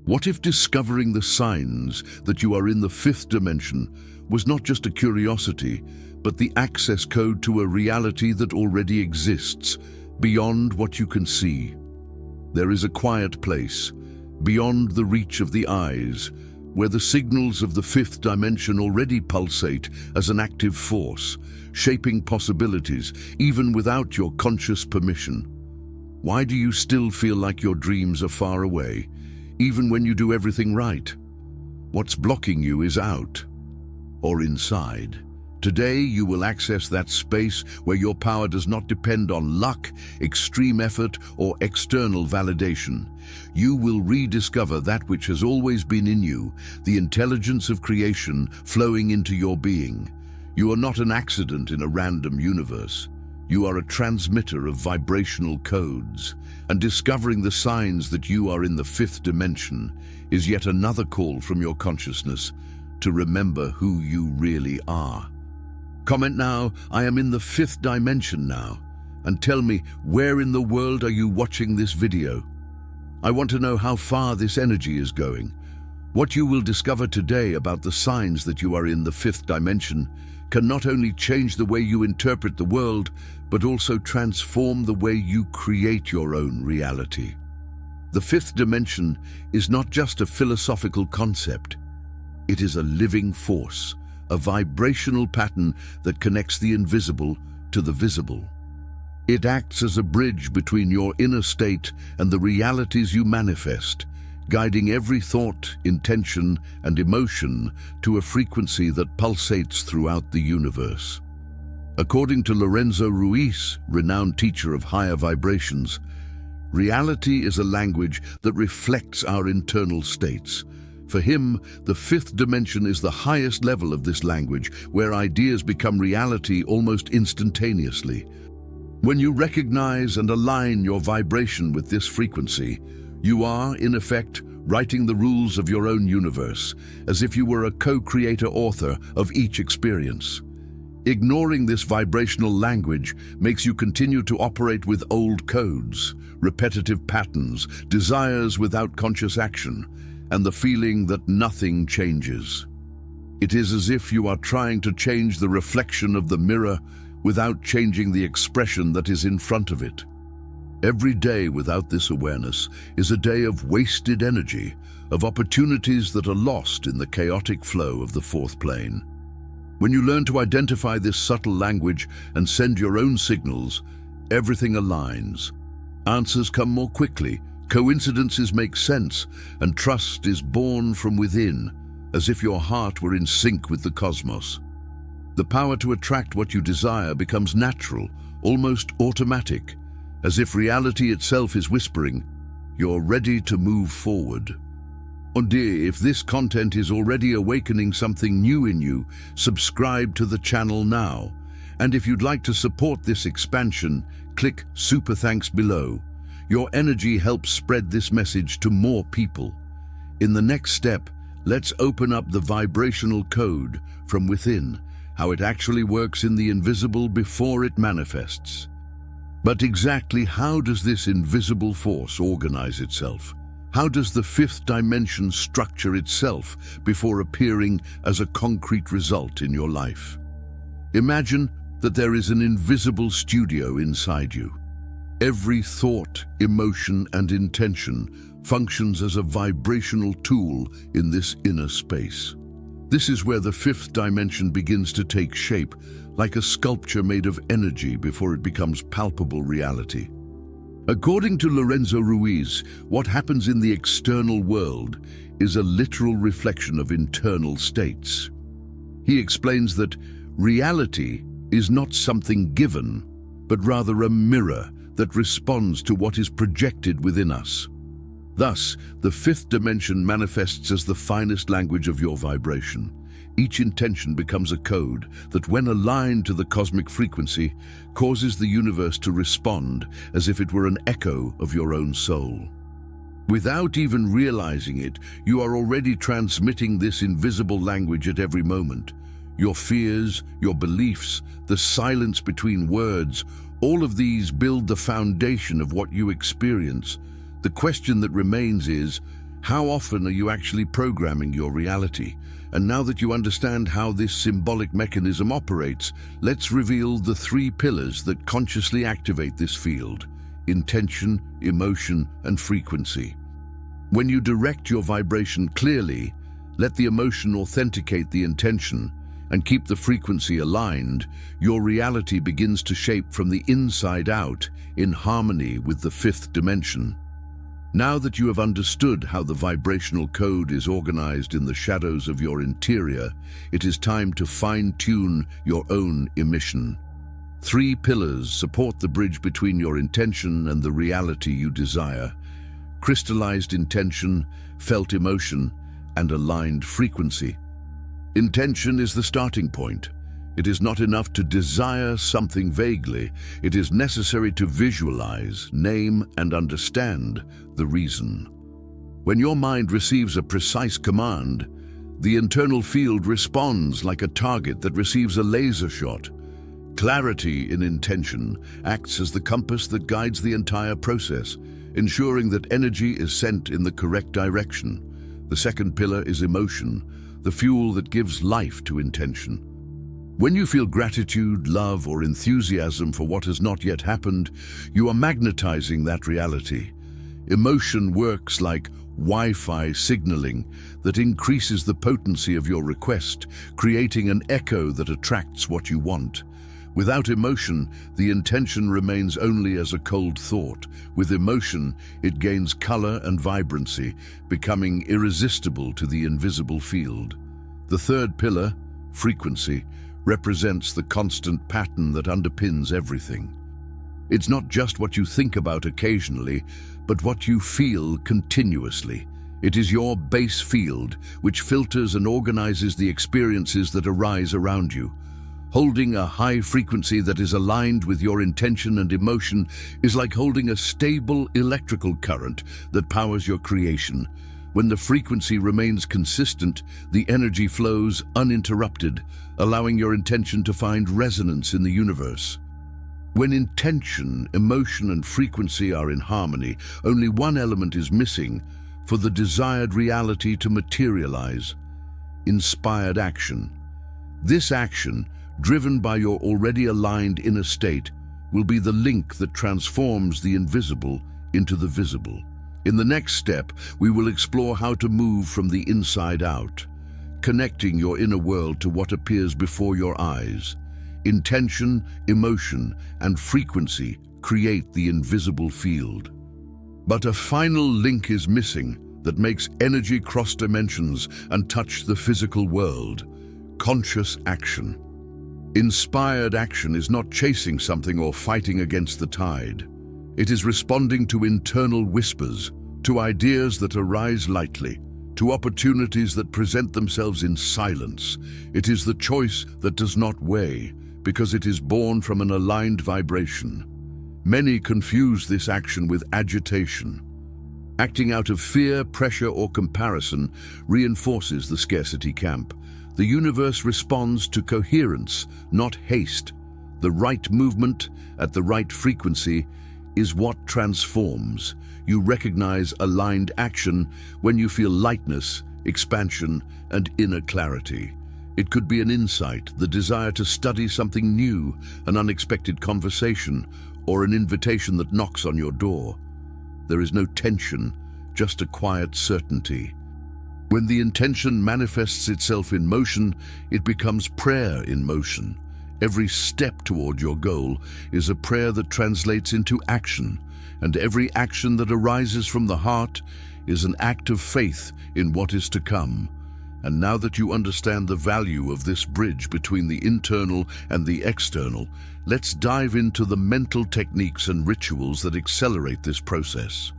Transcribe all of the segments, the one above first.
What if discovering the signs that you are in the fifth dimension was not just a curiosity, but the access code to a reality that already exists, beyond what you can see? There is a quiet place, beyond the reach of the eyes, where the signals of the fifth dimension already pulsate as an active force, shaping possibilities even without your conscious permission. Why do you still feel like your dreams are far away, even when you do everything right? What's blocking you is out or inside. Today, you will access that space where your power does not depend on luck, extreme effort, or external validation. You will rediscover that which has always been in you, the intelligence of creation flowing into your being. You are not an accident in a random universe. You are a transmitter of vibrational codes, and discovering the signs that you are in the fifth dimension is yet another call from your consciousness to remember who you really are. Comment now, "I am in the fifth dimension now," and tell me, where in the world are you watching this video? I want to know how far this energy is going. What you will discover today about the signs that you are in the fifth dimension can not only change the way you interpret the world, but also transform the way you create your own reality. The fifth dimension is not just a philosophical concept. It is a living force, a vibrational pattern that connects the invisible to the visible. It acts as a bridge between your inner state and the realities you manifest, guiding every thought, intention, and emotion to a frequency that pulsates throughout the universe. According to Lorenzo Ruiz, renowned teacher of higher vibrations, reality is a language that reflects our internal states. For him, the fifth dimension is the highest level of this language, where ideas become reality almost instantaneously. When you recognize and align your vibration with this frequency, you are, in effect, writing the rules of your own universe, as if you were a co-creator author of each experience. Ignoring this vibrational language makes you continue to operate with old codes, repetitive patterns, desires without conscious action, and the feeling that nothing changes. It is as if you are trying to change the reflection of the mirror without changing the expression that is in front of it. Every day without this awareness is a day of wasted energy, of opportunities that are lost in the chaotic flow of the fourth plane. When you learn to identify this subtle language and send your own signals, everything aligns. Answers come more quickly, coincidences make sense, and trust is born from within, as if your heart were in sync with the cosmos. The power to attract what you desire becomes natural, almost automatic, as if reality itself is whispering, "You're ready to move forward." Oh dear, if this content is already awakening something new in you, subscribe to the channel now. And if you'd like to support this expansion, click Super Thanks below. Your energy helps spread this message to more people. In the next step, let's open up the vibrational code from within, how it actually works in the invisible before it manifests. But exactly how does this invisible force organize itself? How does the fifth dimension structure itself before appearing as a concrete result in your life? Imagine that there is an invisible studio inside you. Every thought, emotion, and intention functions as a vibrational tool in this inner space. This is where the fifth dimension begins to take shape, like a sculpture made of energy before it becomes palpable reality. According to Lorenzo Ruiz, what happens in the external world is a literal reflection of internal states. He explains that reality is not something given, but rather a mirror that responds to what is projected within us. Thus, the fifth dimension manifests as the finest language of your vibration. Each intention becomes a code that, when aligned to the cosmic frequency, causes the universe to respond as if it were an echo of your own soul. Without even realizing it, you are already transmitting this invisible language at every moment. Your fears, your beliefs, the silence between words, all of these build the foundation of what you experience. The question that remains is, How often are you actually programming your reality? And now that you understand how this symbolic mechanism operates, let's reveal the 3 pillars that consciously activate this field: intention, emotion, and frequency. When you direct your vibration clearly, let the emotion authenticate the intention, and keep the frequency aligned, your reality begins to shape from the inside out in harmony with the 5th dimension. Now that you have understood how the vibrational code is organized in the shadows of your interior, it is time to fine-tune your own emission. 3 pillars support the bridge between your intention and the reality you desire: crystallized intention, felt emotion, and aligned frequency. Intention is the starting point. It is not enough to desire something vaguely. It is necessary to visualize, name, and understand the reason. When your mind receives a precise command, the internal field responds like a target that receives a laser shot. Clarity in intention acts as the compass that guides the entire process, ensuring that energy is sent in the correct direction. The 2nd pillar is emotion, the fuel that gives life to intention. When you feel gratitude, love, or enthusiasm for what has not yet happened, you are magnetizing that reality. Emotion works like Wi-Fi signaling that increases the potency of your request, creating an echo that attracts what you want. Without emotion, the intention remains only as a cold thought. With emotion, it gains color and vibrancy, becoming irresistible to the invisible field. The 3rd pillar, frequency, represents the constant pattern that underpins everything. It's not just what you think about occasionally, but what you feel continuously. It is your base field, which filters and organizes the experiences that arise around you. Holding a high frequency that is aligned with your intention and emotion is like holding a stable electrical current that powers your creation. When the frequency remains consistent, the energy flows uninterrupted, allowing your intention to find resonance in the universe. When intention, emotion, and frequency are in harmony, only one element is missing for the desired reality to materialize: inspired action. This action, driven by your already aligned inner state, will be the link that transforms the invisible into the visible. In the next step, we will explore how to move from the inside out, connecting your inner world to what appears before your eyes. Intention, emotion, and frequency create the invisible field. But a final link is missing that makes energy cross dimensions and touch the physical world: conscious action. Inspired action is not chasing something or fighting against the tide. It is responding to internal whispers, to ideas that arise lightly, to opportunities that present themselves in silence. It is the choice that does not weigh, because it is born from an aligned vibration. Many confuse this action with agitation. Acting out of fear, pressure, or comparison reinforces the scarcity camp. The universe responds to coherence, not haste. The right movement at the right frequency is what transforms. You recognize aligned action when you feel lightness, expansion, and inner clarity. It could be an insight, the desire to study something new, an unexpected conversation, or an invitation that knocks on your door. There is no tension, just a quiet certainty. When the intention manifests itself in motion, it becomes prayer in motion. Every step toward your goal is a prayer that translates into action, and every action that arises from the heart is an act of faith in what is to come. And now that you understand the value of this bridge between the internal and the external, let's dive into the mental techniques and rituals that accelerate this process.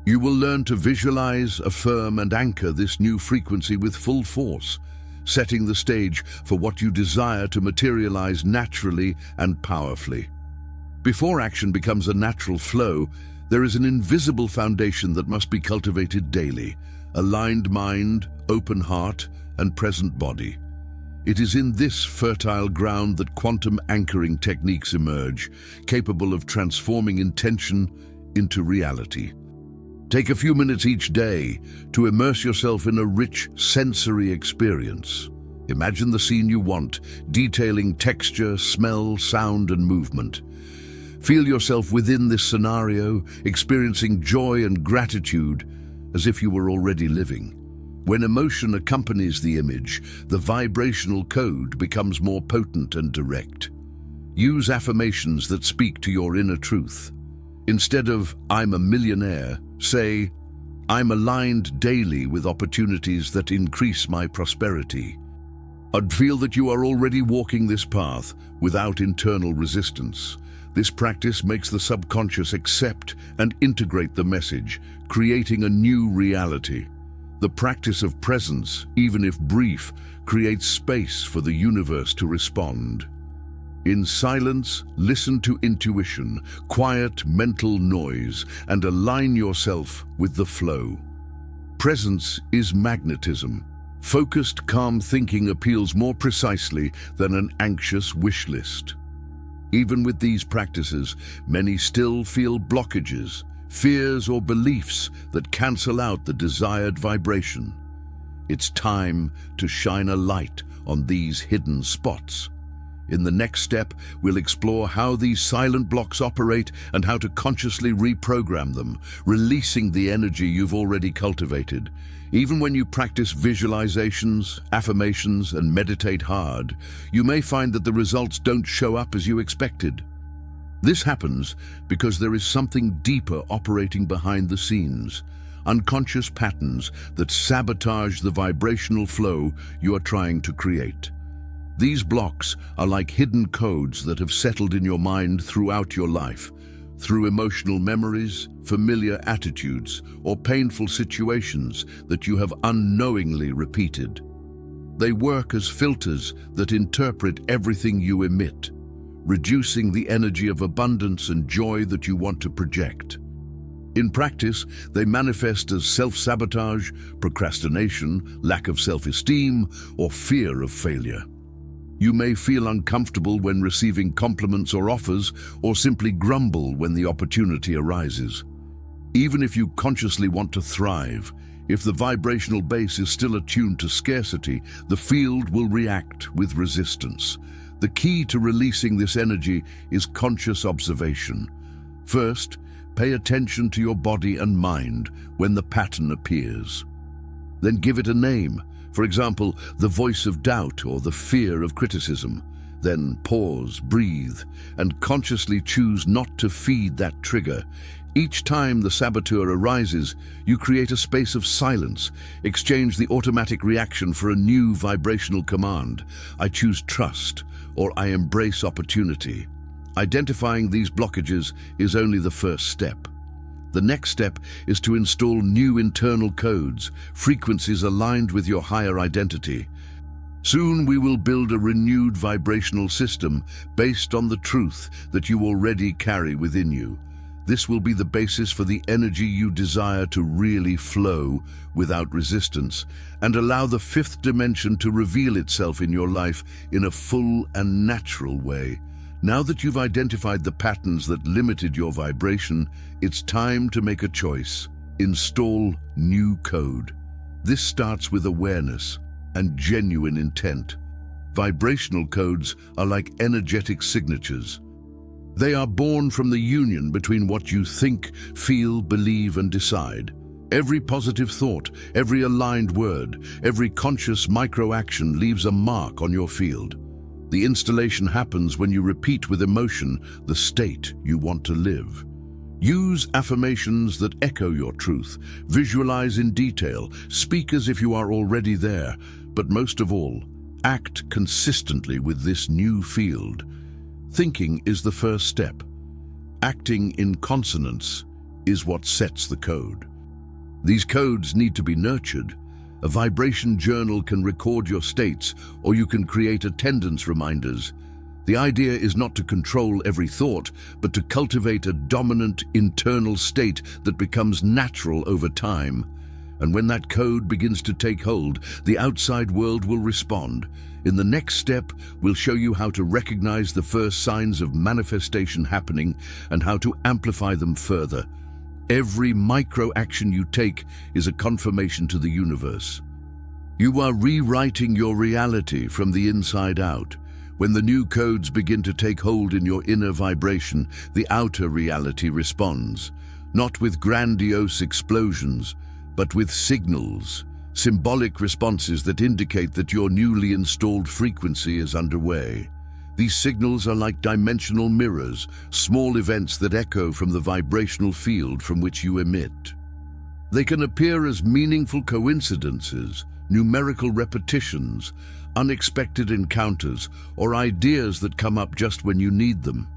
You will learn to visualize, affirm, and anchor this new frequency with full force, setting the stage for what you desire to materialize naturally and powerfully. Before action becomes a natural flow, there is an invisible foundation that must be cultivated daily: aligned mind, open heart, and present body. It is in this fertile ground that quantum anchoring techniques emerge, capable of transforming intention into reality. Take a few minutes each day to immerse yourself in a rich sensory experience. Imagine the scene you want, detailing texture, smell, sound, and movement. Feel yourself within this scenario, experiencing joy and gratitude as if you were already living. When emotion accompanies the image, the vibrational code becomes more potent and direct. Use affirmations that speak to your inner truth. Instead of "I'm a millionaire," say, "I'm aligned daily with opportunities that increase my prosperity." I'd feel that you are already walking this path without internal resistance. This practice makes the subconscious accept and integrate the message, creating a new reality. The practice of presence, even if brief, creates space for the universe to respond. In silence, listen to intuition, quiet mental noise, and align yourself with the flow. Presence is magnetism. Focused, calm thinking appeals more precisely than an anxious wish list. Even with these practices, many still feel blockages, fears or beliefs that cancel out the desired vibration. It's time to shine a light on these hidden spots. In the next step, we'll explore how these silent blocks operate and how to consciously reprogram them, releasing the energy you've already cultivated. Even when you practice visualizations, affirmations, and meditate hard, you may find that the results don't show up as you expected. This happens because there is something deeper operating behind the scenes, unconscious patterns that sabotage the vibrational flow you are trying to create. These blocks are like hidden codes that have settled in your mind throughout your life, through emotional memories, familiar attitudes, or painful situations that you have unknowingly repeated. They work as filters that interpret everything you emit, reducing the energy of abundance and joy that you want to project. In practice, they manifest as self-sabotage, procrastination, lack of self-esteem, or fear of failure. You may feel uncomfortable when receiving compliments or offers, or simply grumble when the opportunity arises. Even if you consciously want to thrive, if the vibrational base is still attuned to scarcity, the field will react with resistance. The key to releasing this energy is conscious observation. First, pay attention to your body and mind when the pattern appears. Then give it a name. For example, the voice of doubt or the fear of criticism. Then pause, breathe, and consciously choose not to feed that trigger. Each time the saboteur arises, you create a space of silence, exchange the automatic reaction for a new vibrational command. I choose trust, or I embrace opportunity. Identifying these blockages is only the first step. The next step is to install new internal codes, frequencies aligned with your higher identity. Soon we will build a renewed vibrational system based on the truth that you already carry within you. This will be the basis for the energy you desire to really flow without resistance and allow the fifth dimension to reveal itself in your life in a full and natural way. Now that you've identified the patterns that limited your vibration, it's time to make a choice. Install new code. This starts with awareness and genuine intent. Vibrational codes are like energetic signatures. They are born from the union between what you think, feel, believe, and decide. Every positive thought, every aligned word, every conscious micro-action leaves a mark on your field. The installation happens when you repeat with emotion the state you want to live. Use affirmations that echo your truth. Visualize in detail. Speak as if you are already there. But most of all, act consistently with this new field. Thinking is the first step. Acting in consonance is what sets the code. These codes need to be nurtured. A vibration journal can record your states, or you can create attendance reminders. The idea is not to control every thought, but to cultivate a dominant internal state that becomes natural over time. And when that code begins to take hold, the outside world will respond. In the next step, we'll show you how to recognize the first signs of manifestation happening and how to amplify them further. Every micro-action you take is a confirmation to the universe. You are rewriting your reality from the inside out. When the new codes begin to take hold in your inner vibration, the outer reality responds, not with grandiose explosions, but with signals, symbolic responses that indicate that your newly installed frequency is underway. These signals are like dimensional mirrors, small events that echo from the vibrational field from which you emit. They can appear as meaningful coincidences, numerical repetitions, unexpected encounters, or ideas that come up just when you need them.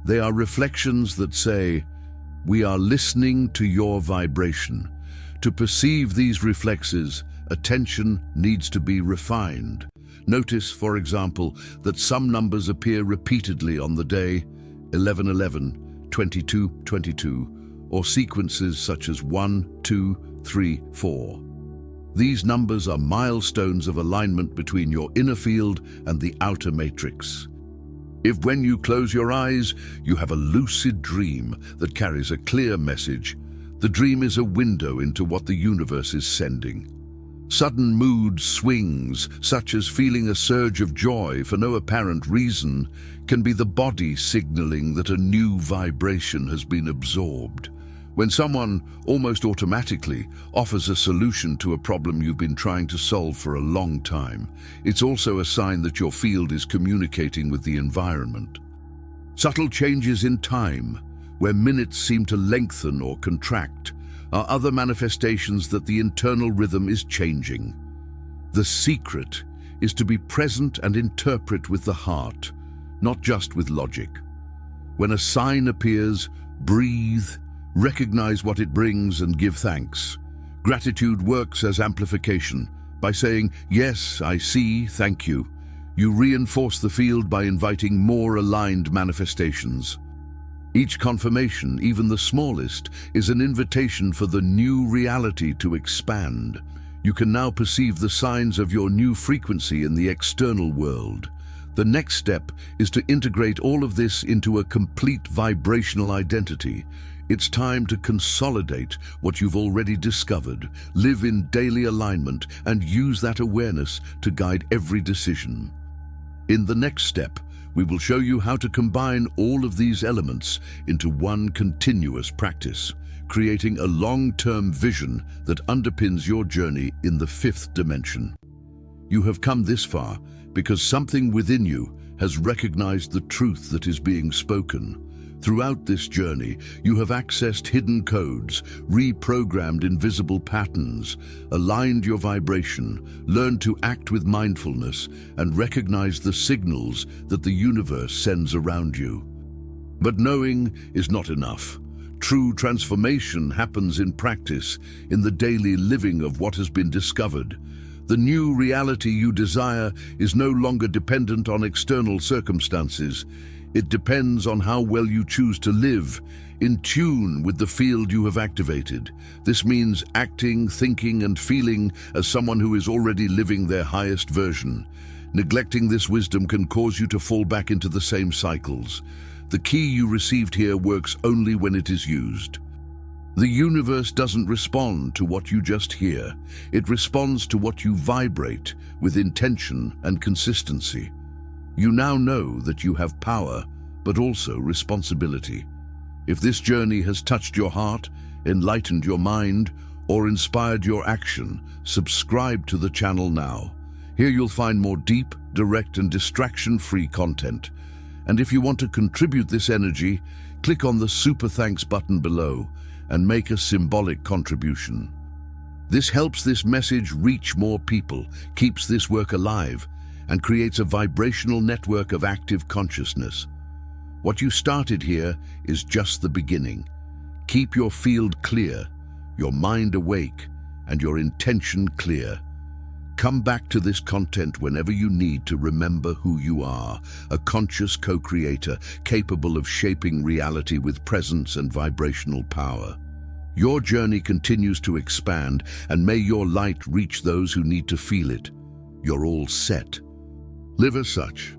They are reflections that say, "We are listening to your vibration." To perceive these reflexes, attention needs to be refined. Notice, for example, that some numbers appear repeatedly on the day 1111, 2222, or sequences such as 1, 2, 3, 4. These numbers are milestones of alignment between your inner field and the outer matrix. If when you close your eyes, you have a lucid dream that carries a clear message, the dream is a window into what the universe is sending. Sudden mood swings, such as feeling a surge of joy for no apparent reason, can be the body signaling that a new vibration has been absorbed. When someone, almost automatically, offers a solution to a problem you've been trying to solve for a long time, it's also a sign that your field is communicating with the environment. Subtle changes in time, where minutes seem to lengthen or contract, are other manifestations that the internal rhythm is changing. The secret is to be present and interpret with the heart, not just with logic. When a sign appears, breathe, recognize what it brings and give thanks. Gratitude works as amplification. By saying, "Yes, I see, thank you," you reinforce the field by inviting more aligned manifestations. Each confirmation, even the smallest, is an invitation for the new reality to expand. You can now perceive the signs of your new frequency in the external world. The next step is to integrate all of this into a complete vibrational identity. It's time to consolidate what you've already discovered, live in daily alignment, and use that awareness to guide every decision. In the next step, we will show you how to combine all of these elements into one continuous practice, creating a long-term vision that underpins your journey in the fifth dimension. You have come this far because something within you has recognized the truth that is being spoken. Throughout this journey, you have accessed hidden codes, reprogrammed invisible patterns, aligned your vibration, learned to act with mindfulness, and recognize the signals that the universe sends around you. But knowing is not enough. True transformation happens in practice, in the daily living of what has been discovered. The new reality you desire is no longer dependent on external circumstances. It depends on how well you choose to live, in tune with the field you have activated. This means acting, thinking, and feeling as someone who is already living their highest version. Neglecting this wisdom can cause you to fall back into the same cycles. The key you received here works only when it is used. The universe doesn't respond to what you just hear. It responds to what you vibrate with intention and consistency. You now know that you have power, but also responsibility. If this journey has touched your heart, enlightened your mind, or inspired your action, subscribe to the channel now. Here you'll find more deep, direct, and distraction-free content. And if you want to contribute this energy, click on the Super Thanks button below and make a symbolic contribution. This helps this message reach more people, keeps this work alive, and creates a vibrational network of active consciousness. What you started here is just the beginning. Keep your field clear, your mind awake, and your intention clear. Come back to this content whenever you need to remember who you are, a conscious co-creator capable of shaping reality with presence and vibrational power. Your journey continues to expand, and may your light reach those who need to feel it. You're all set. Live as such.